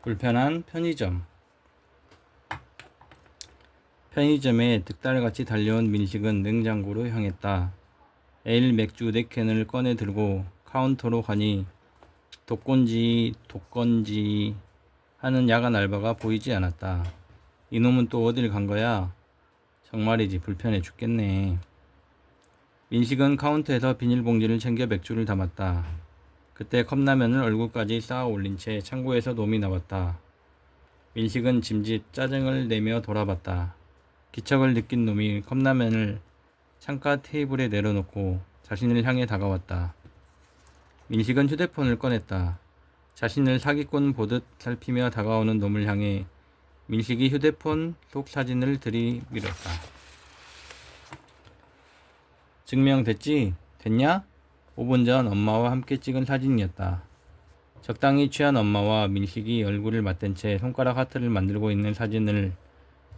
불편한 편의점. 편의점에 득달같이 달려온 민식은 냉장고로 향했다. 에일 맥주 4캔을 꺼내 들고 카운터로 가니 독건지 하는 야간 알바가 보이지 않았다. 이놈은 또 어딜 간 거야? 정말이지 불편해 죽겠네. 민식은 카운터에서 비닐봉지를 챙겨 맥주를 담았다. 그때 컵라면을 얼굴까지 쌓아 올린 채 창고에서 놈이 나왔다. 민식은 짐짓 짜증을 내며 돌아봤다. 기척을 느낀 놈이 컵라면을 창가 테이블에 내려놓고 자신을 향해 다가왔다. 민식은 휴대폰을 꺼냈다. 자신을 사기꾼 보듯 살피며 다가오는 놈을 향해 민식이 휴대폰 속 사진을 들이밀었다. 증명됐지? 됐냐? 5분 전 엄마와 함께 찍은 사진이었다. 적당히 취한 엄마와 민식이 얼굴을 맞댄 채 손가락 하트를 만들고 있는 사진을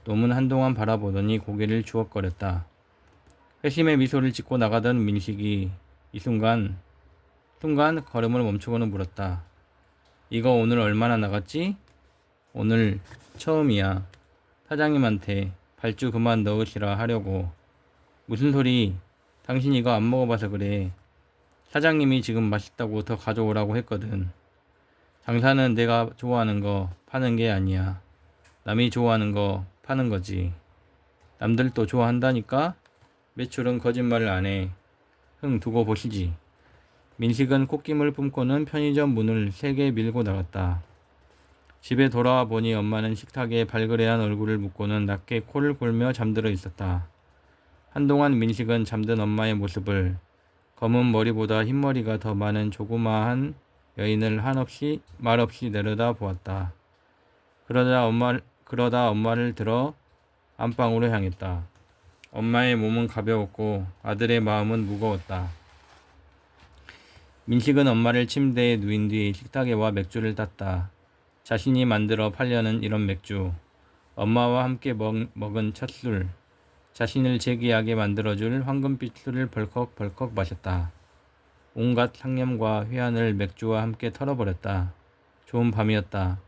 놈은 한동안 바라보더니 고개를 주걱거렸다. 회심의 미소를 짓고 나가던 민식이 순간 걸음을 멈추고는 물었다. 이거 오늘 얼마나 나갔지? 오늘 처음이야. 사장님한테 발주 그만 넣으시라 하려고. 무슨 소리? 당신 이거 안 먹어봐서 그래. 사장님이 지금 맛있다고 더 가져오라고 했거든. 장사는 내가 좋아하는 거 파는 게 아니야. 남이 좋아하는 거 파는 거지. 남들도 좋아한다니까? 매출은 거짓말을 안 해. 두고 보시지. 민식은 콧김을 뿜고는 편의점 문을 세게 밀고 나갔다. 집에 돌아와 보니 엄마는 식탁에 발그레한 얼굴을 묶고는 낮게 코를 골며 잠들어 있었다. 한동안 민식은 잠든 엄마의 모습을 검은 머리보다 흰머리가 더 많은 조그마한 여인을 말없이 내려다 보았다. 그러다 엄마를 들어 안방으로 향했다. 엄마의 몸은 가벼웠고 아들의 마음은 무거웠다. 민식은 엄마를 침대에 누인 뒤 식탁에 와 맥주를 땄다. 자신이 만들어 팔려는 이런 맥주. 엄마와 함께 먹은 첫 술. 자신을 재기하게 만들어줄 황금빛 술을 벌컥벌컥 마셨다. 온갖 상념과 회한을 맥주와 함께 털어버렸다. 좋은 밤이었다.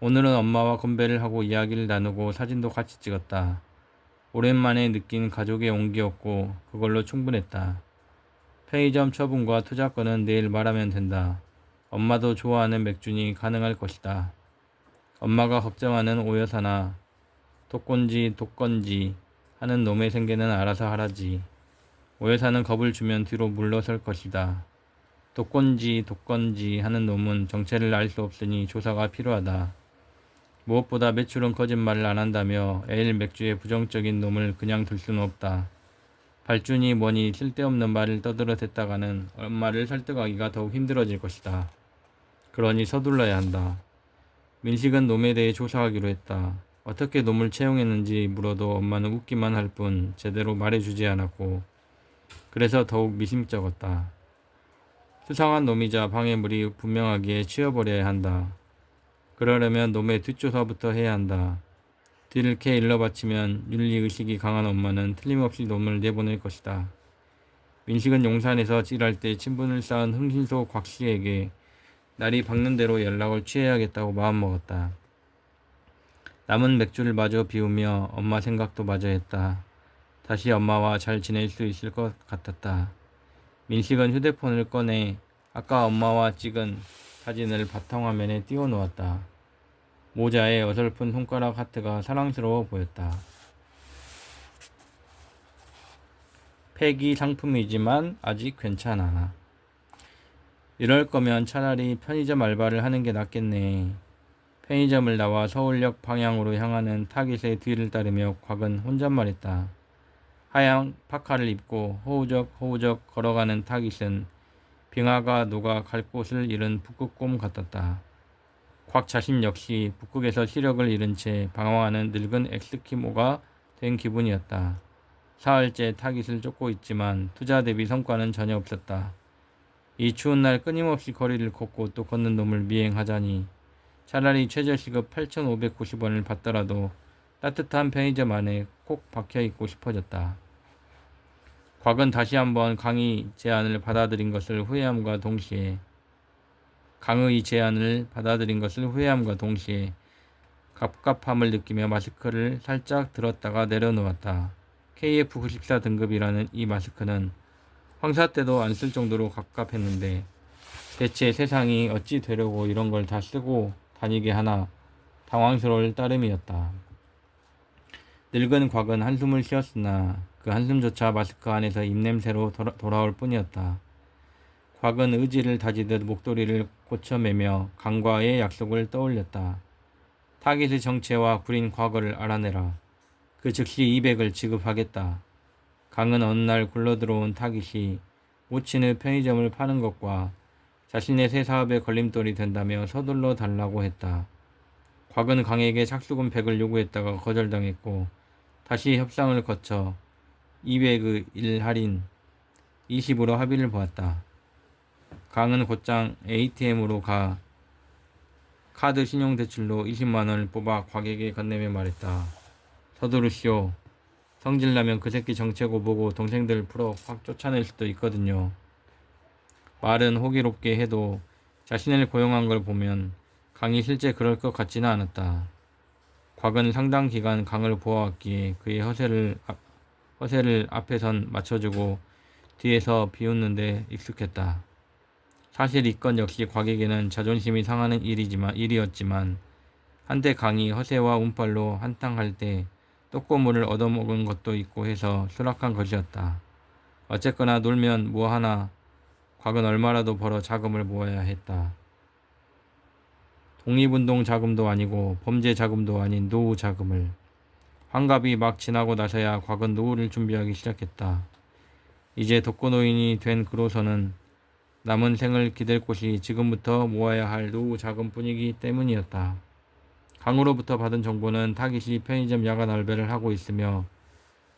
오늘은 엄마와 건배를 하고 이야기를 나누고 사진도 같이 찍었다. 오랜만에 느낀 가족의 온기였고 그걸로 충분했다. 편의점 처분과 투자권은 내일 말하면 된다. 엄마도 좋아하는 맥주니 가능할 것이다. 엄마가 걱정하는 오여사나 독건지 하는 놈의 생계는 알아서 하라지. 오여사는 겁을 주면 뒤로 물러설 것이다. 독건지 하는 놈은 정체를 알 수 없으니 조사가 필요하다. 무엇보다 매출은 거짓말을 안 한다며 에일 맥주의 부정적인 놈을 그냥 둘 수는 없다. 발주니 뭐니 쓸데없는 말을 떠들어댔다가는 엄마를 설득하기가 더욱 힘들어질 것이다. 그러니 서둘러야 한다. 민식은 놈에 대해 조사하기로 했다. 어떻게 놈을 채용했는지 물어도 엄마는 웃기만 할 뿐 제대로 말해주지 않았고 그래서 더욱 미심쩍었다. 수상한 놈이자 방해물이 분명하기에 치워버려야 한다. 그러려면 놈의 뒷조사부터 해야 한다. 뒤를 캐 일러바치면 윤리의식이 강한 엄마는 틀림없이 놈을 내보낼 것이다. 민식은 용산에서 찌랄 때 친분을 쌓은 흥신소 곽씨에게 날이 밝는 대로 연락을 취해야겠다고 마음먹었다. 남은 맥주를 마저 비우며 엄마 생각도 마저 했다. 다시 엄마와 잘 지낼 수 있을 것 같았다. 민식은 휴대폰을 꺼내 아까 엄마와 찍은 사진을 바탕화면에 띄워놓았다. 모자에 어설픈 손가락 하트가 사랑스러워 보였다. 폐기 상품이지만 아직 괜찮아. 이럴 거면 차라리 편의점 알바를 하는 게 낫겠네. 편의점을 나와 서울역 방향으로 향하는 타깃의 뒤를 따르며 곽은 혼잣말했다. 하얀 파카를 입고 허우적 걸어가는 타깃은 빙하가 녹아 갈 곳을 잃은 북극곰 같았다. 곽 자신 역시 북극에서 시력을 잃은 채 방황하는 늙은 에스키모가 된 기분이었다. 사흘째 타깃을 쫓고 있지만 투자 대비 성과는 전혀 없었다. 이 추운 날 끊임없이 거리를 걷고 또 걷는 놈을 미행하자니 차라리 최저시급 8,590원을 받더라도 따뜻한 편의점 안에 콕 박혀있고 싶어졌다. 곽은 다시 한번 강의 제안을 받아들인 것을 후회함과 동시에 강의 제안을 받아들인 것을 후회함과 동시에 갑갑함을 느끼며 마스크를 살짝 들었다가 내려놓았다. KF94 등급이라는 이 마스크는 황사 때도 안 쓸 정도로 갑갑했는데 대체 세상이 어찌 되려고 이런 걸 다 쓰고 다니게 하나 당황스러울 따름이었다. 늙은 곽은 한숨을 쉬었으나 그 한숨조차 마스크 안에서 입냄새로 돌아올 뿐이었다. 곽은 의지를 다지듯 목도리를 고쳐매며 강과의 약속을 떠올렸다. 타깃의 정체와 구린 과거를 알아내라. 그 즉시 200을 지급하겠다. 강은 어느 날 굴러들어온 타깃이 모친의 편의점을 파는 것과 자신의 새 사업에 걸림돌이 된다며 서둘러 달라고 했다. 곽은 강에게 착수금 100을 요구했다가 거절당했고 다시 협상을 거쳐 200의 1 할인 20으로 합의를 보았다. 강은 곧장 ATM으로 가 카드 신용대출로 20만원을 뽑아 곽에게 건네며 말했다. 서두르시오. 성질나면 그 새끼 정체고 뭐고 동생들 풀어 확 쫓아낼 수도 있거든요. 말은 호기롭게 해도 자신을 고용한 걸 보면 강이 실제 그럴 것 같지는 않았다. 곽은 상당 기간 강을 보아왔기에 그의 허세를 앞에선 맞춰주고 뒤에서 비웃는데 익숙했다. 사실 이 건 역시 곽에게는 자존심이 상하는 일이었지만 한때 강이 허세와 운빨로 한탕할 때 떡고물을 얻어먹은 것도 있고 해서 수락한 것이었다. 어쨌거나 놀면 뭐하나 곽은 얼마라도 벌어 자금을 모아야 했다. 독립운동 자금도 아니고 범죄 자금도 아닌 노후 자금을. 환갑이 막 지나고 나서야 곽은 노후를 준비하기 시작했다. 이제 독거노인이 된 그로서는 남은 생을 기댈 곳이 지금부터 모아야 할 노후 자금뿐이기 때문이었다. 강으로부터 받은 정보는 타깃이 편의점 야간 알바를 하고 있으며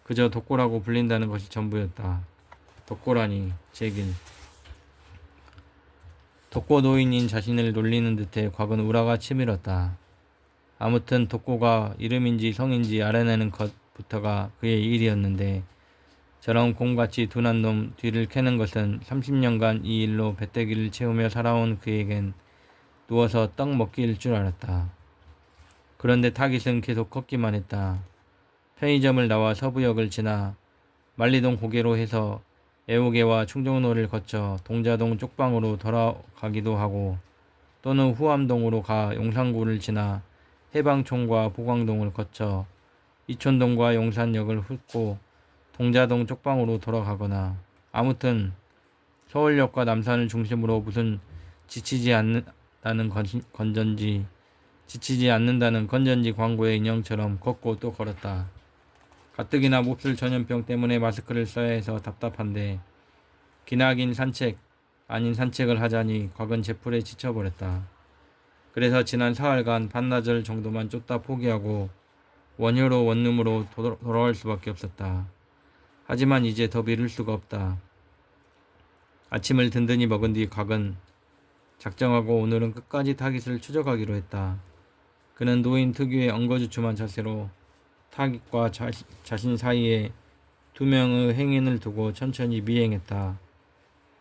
그저 독고라고 불린다는 것이 전부였다. 독고라니 제길. 독고 노인인 자신을 놀리는 듯해 곽은 우라가 치밀었다. 아무튼 독고가 이름인지 성인지 알아내는 것부터가 그의 일이었는데 저런 곰같이 둔한 놈 뒤를 캐는 것은 30년간 이 일로 배때기를 채우며 살아온 그에겐 누워서 떡 먹기일 줄 알았다. 그런데 타깃은 계속 걷기만 했다. 편의점을 나와 서부역을 지나 만리동 고개로 해서 애호개와 충정로를 거쳐 동자동 쪽방으로 돌아가기도 하고 또는 후암동으로 가 용산구를 지나 해방촌과 보광동을 거쳐 이촌동과 용산역을 훑고 동자동 쪽방으로 돌아가거나 아무튼 서울역과 남산을 중심으로 무슨 지치지 않는다는 건전지 광고의 인형처럼 걷고 또 걸었다. 가뜩이나 몹쓸 전염병 때문에 마스크를 써야 해서 답답한데 기나긴 산책 아닌 산책을 하자니 곽은 제풀에 지쳐버렸다. 그래서 지난 사흘간 반나절 정도만 쫓다 포기하고 원효로 원룸으로 돌아올 수밖에 없었다. 하지만 이제 더 미룰 수가 없다. 아침을 든든히 먹은 뒤 곽은 작정하고 오늘은 끝까지 타깃을 추적하기로 했다. 그는 노인 특유의 엉거주춤한 자세로 타깃과 자신 사이에 두 명의 행인을 두고 천천히 미행했다.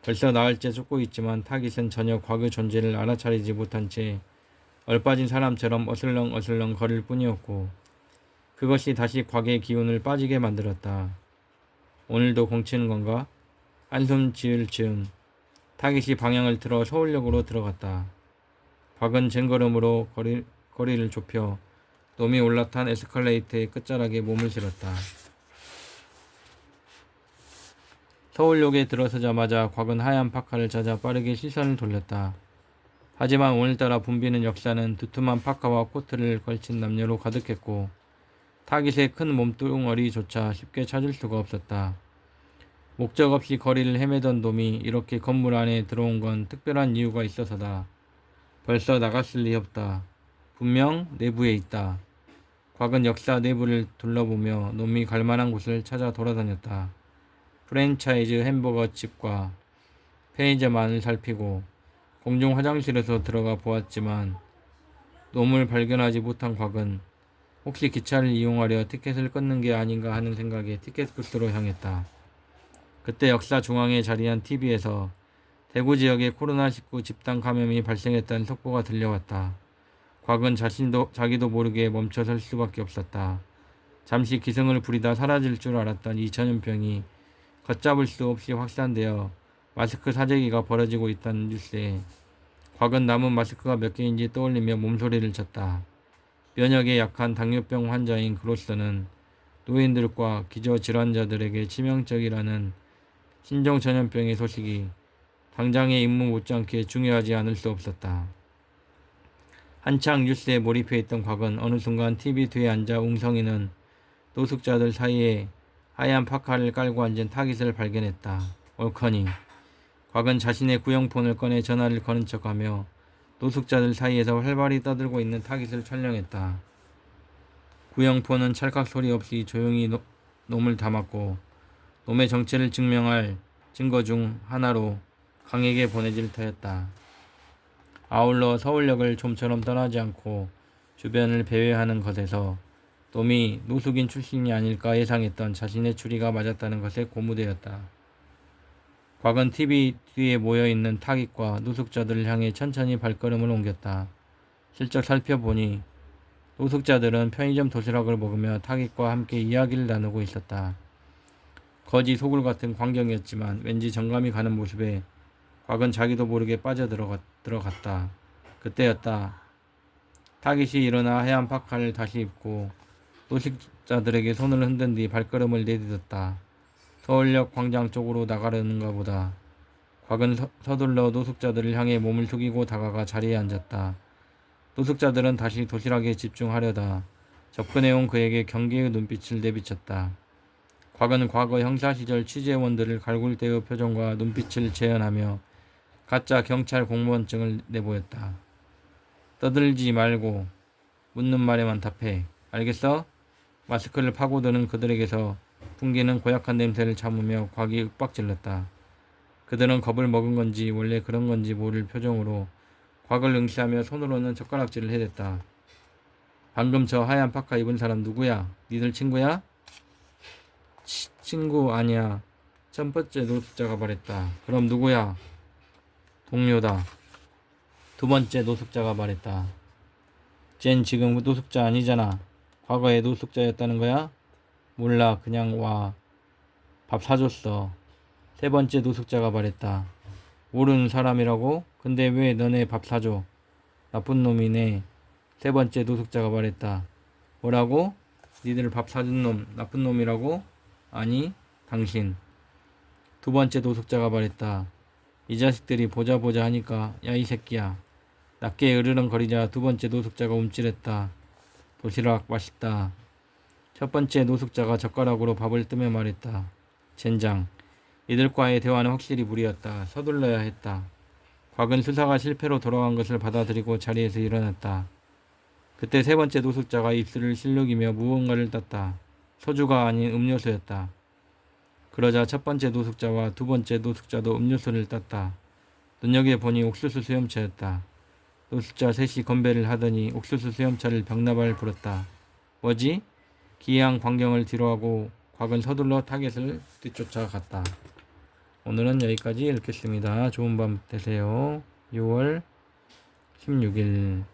벌써 나흘째 쫓고 있지만 타깃은 전혀 곽의 존재를 알아차리지 못한 채 얼빠진 사람처럼 어슬렁어슬렁 거릴 뿐이었고 그것이 다시 곽의 기운을 빠지게 만들었다. 오늘도 공치는 건가? 한숨 지을 즈음 타깃이 방향을 틀어 서울역으로 들어갔다. 곽은 쟁걸음으로 거리를 좁혀 놈이 올라탄 에스컬레이터의 끝자락에 몸을 실었다. 서울역에 들어서자마자 곽은 하얀 파카를 찾아 빠르게 시선을 돌렸다. 하지만 오늘따라 붐비는 역사는 두툼한 파카와 코트를 걸친 남녀로 가득했고 타깃의 큰 몸뚱어리조차 쉽게 찾을 수가 없었다. 목적 없이 거리를 헤매던 놈이 이렇게 건물 안에 들어온 건 특별한 이유가 있어서다. 벌써 나갔을 리 없다. 분명 내부에 있다. 곽은 역사 내부를 둘러보며 놈이 갈만한 곳을 찾아 돌아다녔다. 프랜차이즈 햄버거 집과 편의점 안을 살피고 공중 화장실에서 들어가 보았지만 놈을 발견하지 못한 곽은 혹시 기차를 이용하려 티켓을 끊는 게 아닌가 하는 생각에 티켓 부스로 향했다. 그때 역사 중앙에 자리한 TV에서 대구 지역에 코로나19 집단 감염이 발생했다는 속보가 들려왔다. 곽은 자기도 모르게 멈춰설 수밖에 없었다. 잠시 기승을 부리다 사라질 줄 알았던 이 전염병이 걷잡을 수 없이 확산되어 마스크 사재기가 벌어지고 있다는 뉴스에 곽은 남은 마스크가 몇 개인지 떠올리며 몸소리를 쳤다. 면역에 약한 당뇨병 환자인 그로서는 노인들과 기저질환자들에게 치명적이라는 신종전염병의 소식이 당장의 임무 못지않게 중요하지 않을 수 없었다. 한창 뉴스에 몰입해 있던 곽은 어느 순간 TV 뒤에 앉아 웅성이는 노숙자들 사이에 하얀 파카를 깔고 앉은 타깃을 발견했다. 옳거니 곽은 자신의 구형폰을 꺼내 전화를 거는 척하며 노숙자들 사이에서 활발히 떠들고 있는 타깃을 촬영했다. 구형폰은 찰칵 소리 없이 조용히 놈을 담았고 놈의 정체를 증명할 증거 중 하나로 강에게 보내질 터였다. 아울러 서울역을 좀처럼 떠나지 않고 주변을 배회하는 것에서 놈이 노숙인 출신이 아닐까 예상했던 자신의 추리가 맞았다는 것에 고무되었다. 곽은 TV 뒤에 모여있는 타깃과 노숙자들을 향해 천천히 발걸음을 옮겼다. 슬쩍 살펴보니 노숙자들은 편의점 도시락을 먹으며 타깃과 함께 이야기를 나누고 있었다. 거지 소굴 같은 광경이었지만 왠지 정감이 가는 모습에 곽은 자기도 모르게 들어갔다. 그때였다. 타깃이 일어나 하얀 파카를 다시 입고 노숙자들에게 손을 흔든 뒤 발걸음을 내딛었다. 서울역 광장 쪽으로 나가려는가 보다. 곽은 서둘러 노숙자들을 향해 몸을 숙이고 다가가 자리에 앉았다. 노숙자들은 다시 도시락에 집중하려다 접근해온 그에게 경계의 눈빛을 내비쳤다. 곽은 과거 형사 시절 취재원들을 갈굴대의 표정과 눈빛을 재현하며 가짜 경찰 공무원증을 내보였다. 떠들지 말고 묻는 말에만 답해. 알겠어? 마스크를 파고드는 그들에게서 풍기는 고약한 냄새를 참으며 곽이 윽박질렀다. 그들은 겁을 먹은 건지 원래 그런 건지 모를 표정으로 곽을 응시하며 손으로는 젓가락질을 해댔다. 방금 저 하얀 파카 입은 사람 누구야? 니들 친구야? 친구 아니야. 첫 번째 노숙자가 말했다. 그럼 누구야? 동료다. 두 번째 노숙자가 말했다. 쟨 지금 노숙자 아니잖아. 과거에 노숙자였다는 거야? 몰라. 그냥 와. 밥 사줬어. 세 번째 노숙자가 말했다. 모르는 사람이라고? 근데 왜 너네 밥 사줘? 나쁜 놈이네. 세 번째 노숙자가 말했다. 뭐라고? 니들 밥 사준 놈 나쁜 놈이라고? 아니, 당신. 두 번째 노숙자가 말했다. 이 자식들이 보자 하니까 야 이 새끼야. 낮게 으르렁거리자 두 번째 노숙자가 움찔했다. 도시락 맛있다. 첫 번째 노숙자가 젓가락으로 밥을 뜨며 말했다. 젠장. 이들과의 대화는 확실히 무리였다. 서둘러야 했다. 곽은 수사가 실패로 돌아간 것을 받아들이고 자리에서 일어났다. 그때 세 번째 노숙자가 입술을 실룩이며 무언가를 땄다. 소주가 아닌 음료수였다. 그러자 첫 번째 노숙자와 두 번째 노숙자도 음료수를 땄다. 눈여겨보니 옥수수 수염차였다. 노숙자 셋이 건배를 하더니 옥수수 수염차를 벽나발 불었다. 뭐지? 기이한 광경을 뒤로하고 곽은 서둘러 타겟을 뒤쫓아갔다. 오늘은 여기까지 읽겠습니다. 좋은 밤 되세요. 6월 16일